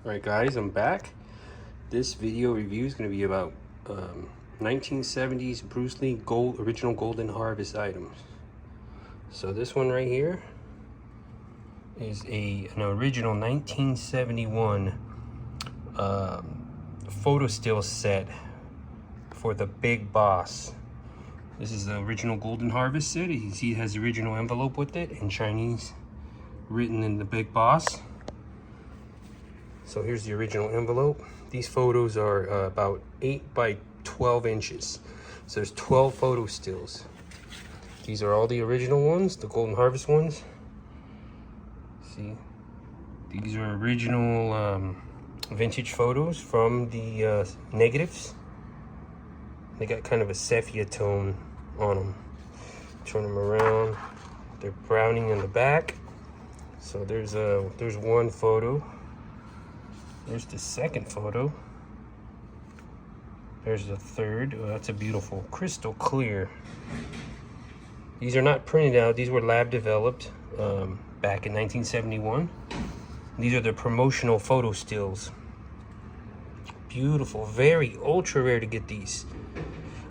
Alright guys, I'm back. This video review is going to be about 1970s Bruce Lee original Golden Harvest items. So this one right here is an original 1971 photo still set for the Big Boss. This is the original Golden Harvest set. You see it has the original envelope with it in Chinese, written in the Big Boss. So here's the original envelope. These photos are about 8 by 12 inches. So there's 12 photo stills. These are all the original ones, the Golden Harvest ones. See, these are original vintage photos from the negatives. They got kind of a sepia tone on them. Turn them around. They're browning in the back. So there's one photo. There's the second photo. There's the third. Oh, that's a beautiful crystal clear. These are not printed out. These were lab developed back in 1971. These are the promotional photo stills. Beautiful, very ultra rare to get these.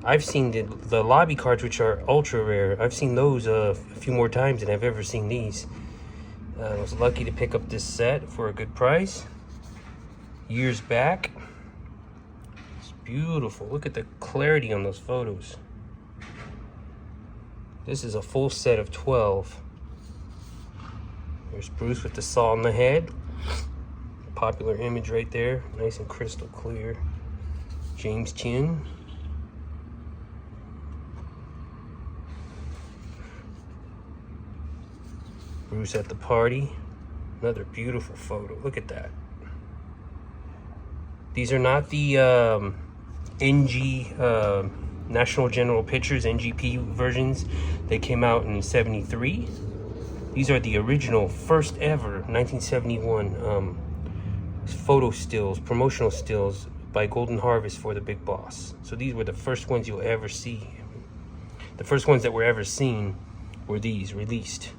I've seen the lobby cards, which are ultra rare. I've seen those a few more times than I've ever seen these. I was lucky to pick up this set for a good price. Years back. It's beautiful. Look at the clarity on those photos. This is a full set of 12. There's Bruce with the saw on the head. Popular image right there. Nice and crystal clear. James Chin. Bruce at the party. Another beautiful photo. Look at that. These are not the NG National General Pictures NGP versions. They came out in '73. These are the original, first ever 1971 photo stills, promotional stills by Golden Harvest for the Big Boss. So these were the first ones you'll ever see. The first ones that were ever seen were these released.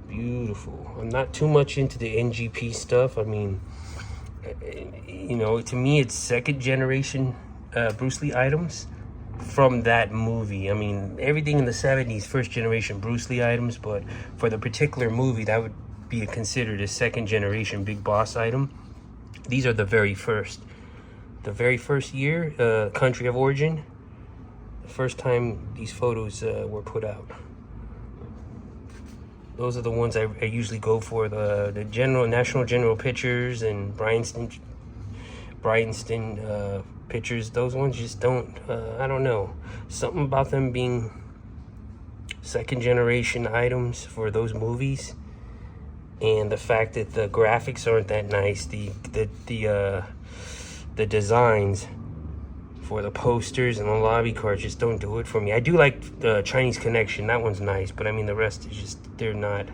Beautiful. I'm not too much into the NGP stuff. I mean, you know, to me it's second generation Bruce Lee items from that movie. I mean, everything in the 70s first generation Bruce Lee items, but for the particular movie that would be considered a second generation Big Boss item. These are the very first year, country of origin, the first time these photos were put out. Those are the ones I usually go for, the National General Pictures and Bryanston pictures. Those ones just don't, I don't know. Something about them being second generation items for those movies, and the fact that the graphics aren't that nice, the designs for the posters and the lobby cards just don't do it for me. I do like the Chinese Connection. That one's nice, but I mean the rest is just, they're not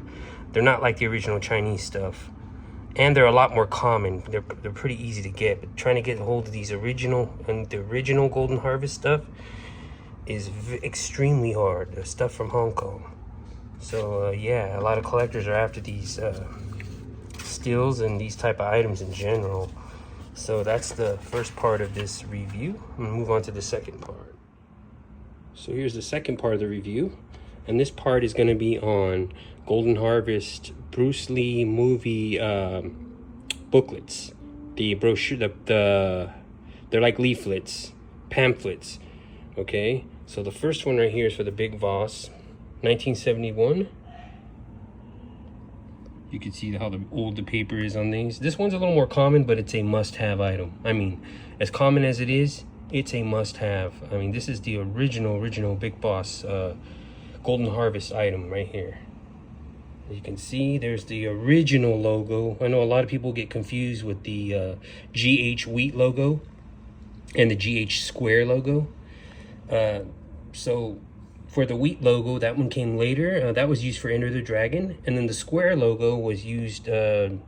like the original Chinese stuff. And they're a lot more common. They're pretty easy to get, but trying to get a hold of these original Golden Harvest stuff is extremely hard. The stuff from Hong Kong. So yeah, a lot of collectors are after these stills and these type of items in general. So that's the first part of this review. I'm gonna move on to the second part. So here's the second part of the review. And this part is gonna be on Golden Harvest Bruce Lee movie booklets. The brochure, they're like leaflets, pamphlets, okay? So the first one right here is for the Big Boss, 1971. You can see how old the paper is on these. This one's a little more common, but it's a must-have item. I mean, as common as it is, it's a must-have. I mean, this is the original Big Boss Golden Harvest item right here. As you can see, there's the original logo. I know a lot of people get confused with the GH Wheat logo and the GH Square logo. So for the Wheat logo, that one came later. That was used for Enter the Dragon. And then the Square logo was used on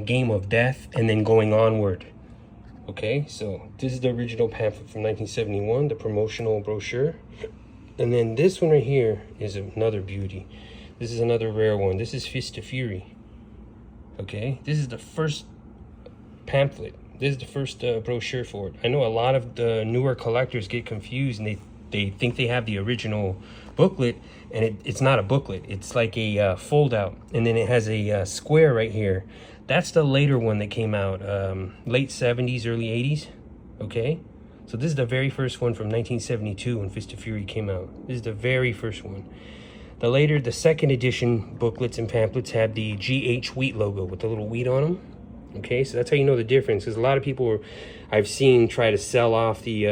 Game of Death and then going onward. Okay, so this is the original pamphlet from 1971, the promotional brochure. And then this one right here is another beauty. This is another rare one. This is Fist of Fury. Okay, this is the first pamphlet. This is the first brochure for it. I know a lot of the newer collectors get confused and they think they have the original booklet, and it's not a booklet. It's like a fold out, and then it has a square right here. That's the later one that came out, late 70s, early 80s. Okay, so this is the very first one from 1972 when Fist of Fury came out. This is the very first one. The second edition booklets and pamphlets had the GH wheat logo with the little wheat on them. Okay, so that's how you know the difference, because a lot of people I've seen try to sell off the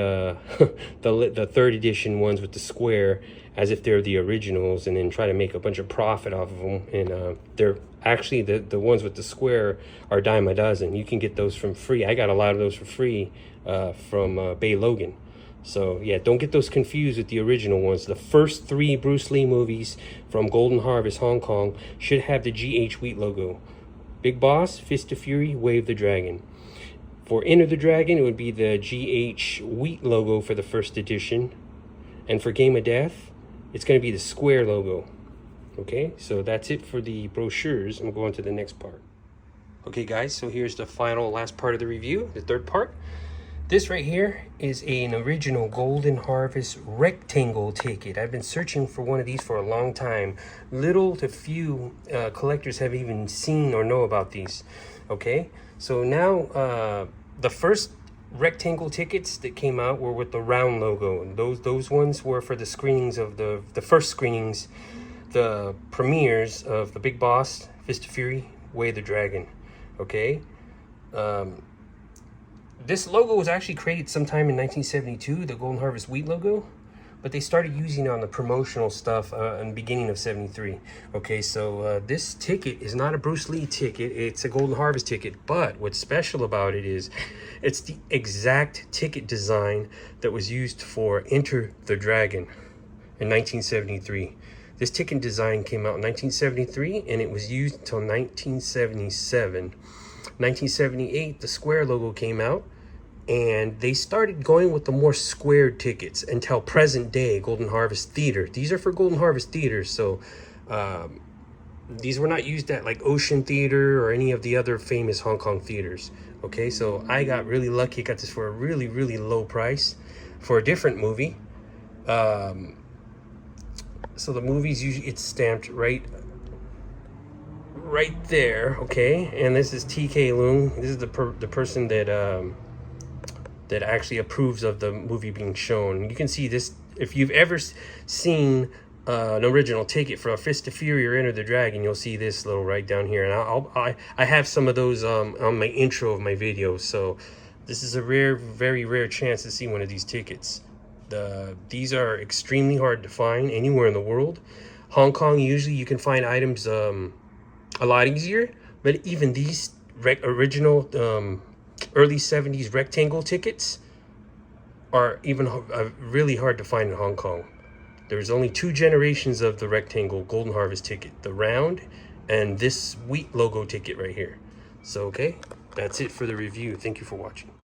the third edition ones with the square as if they're the originals, and then try to make a bunch of profit off of them. And they're actually, the ones with the square are dime a dozen. You can get those from free. I got a lot of those for free from Bay Logan. So yeah, don't get those confused with the original ones. The first 3 Bruce Lee movies from Golden Harvest Hong Kong should have the GH wheat logo. Big Boss, Fist of Fury, Wave the Dragon. For Enter the Dragon, it would be the GH wheat logo for the first edition. And for Game of Death, it's going to be the square logo. Okay, so that's it for the brochures. I'm going to the next part. Okay guys, so here's the last part of the review, the third part. This right here is an original Golden Harvest rectangle ticket. I've been searching for one of these for a long time. Little to few collectors have even seen or know about these. Okay, so now the first rectangle tickets that came out were with the round logo, and those ones were for the screenings of the first screenings, the premieres of The Big Boss, Fist of Fury, Way of the Dragon. Okay. This logo was actually created sometime in 1972, the Golden Harvest wheat logo, but they started using it on the promotional stuff in the beginning of 73. Okay, so this ticket is not a Bruce Lee ticket, it's a Golden Harvest ticket, but what's special about it is it's the exact ticket design that was used for Enter the Dragon in 1973. This ticket design came out in 1973, and it was used until 1977. 1978, the square logo came out, and they started going with the more squared tickets until present day Golden Harvest Theater. These are for Golden Harvest Theaters, so these were not used at like Ocean Theater or any of the other famous Hong Kong theaters. Okay, so I got really lucky. I got this for a really, really low price for a different movie. So the movie's usually, it's stamped right there, okay? And this is TK Leung. This is the person that that actually approves of the movie being shown. You can see this if you've ever seen an original ticket for a Fist of Fury or Enter the Dragon. You'll see this little right down here, and I have some of those on my intro of my videos. So this is a very rare chance to see one of these tickets. These are extremely hard to find anywhere in the world. Hong Kong, usually you can find items a lot easier, but even these original early 70s rectangle tickets are even really hard to find in Hong Kong. There's only 2 generations of the rectangle Golden Harvest ticket, the round and this wheat logo ticket right here. So okay, that's it for the review. Thank you for watching.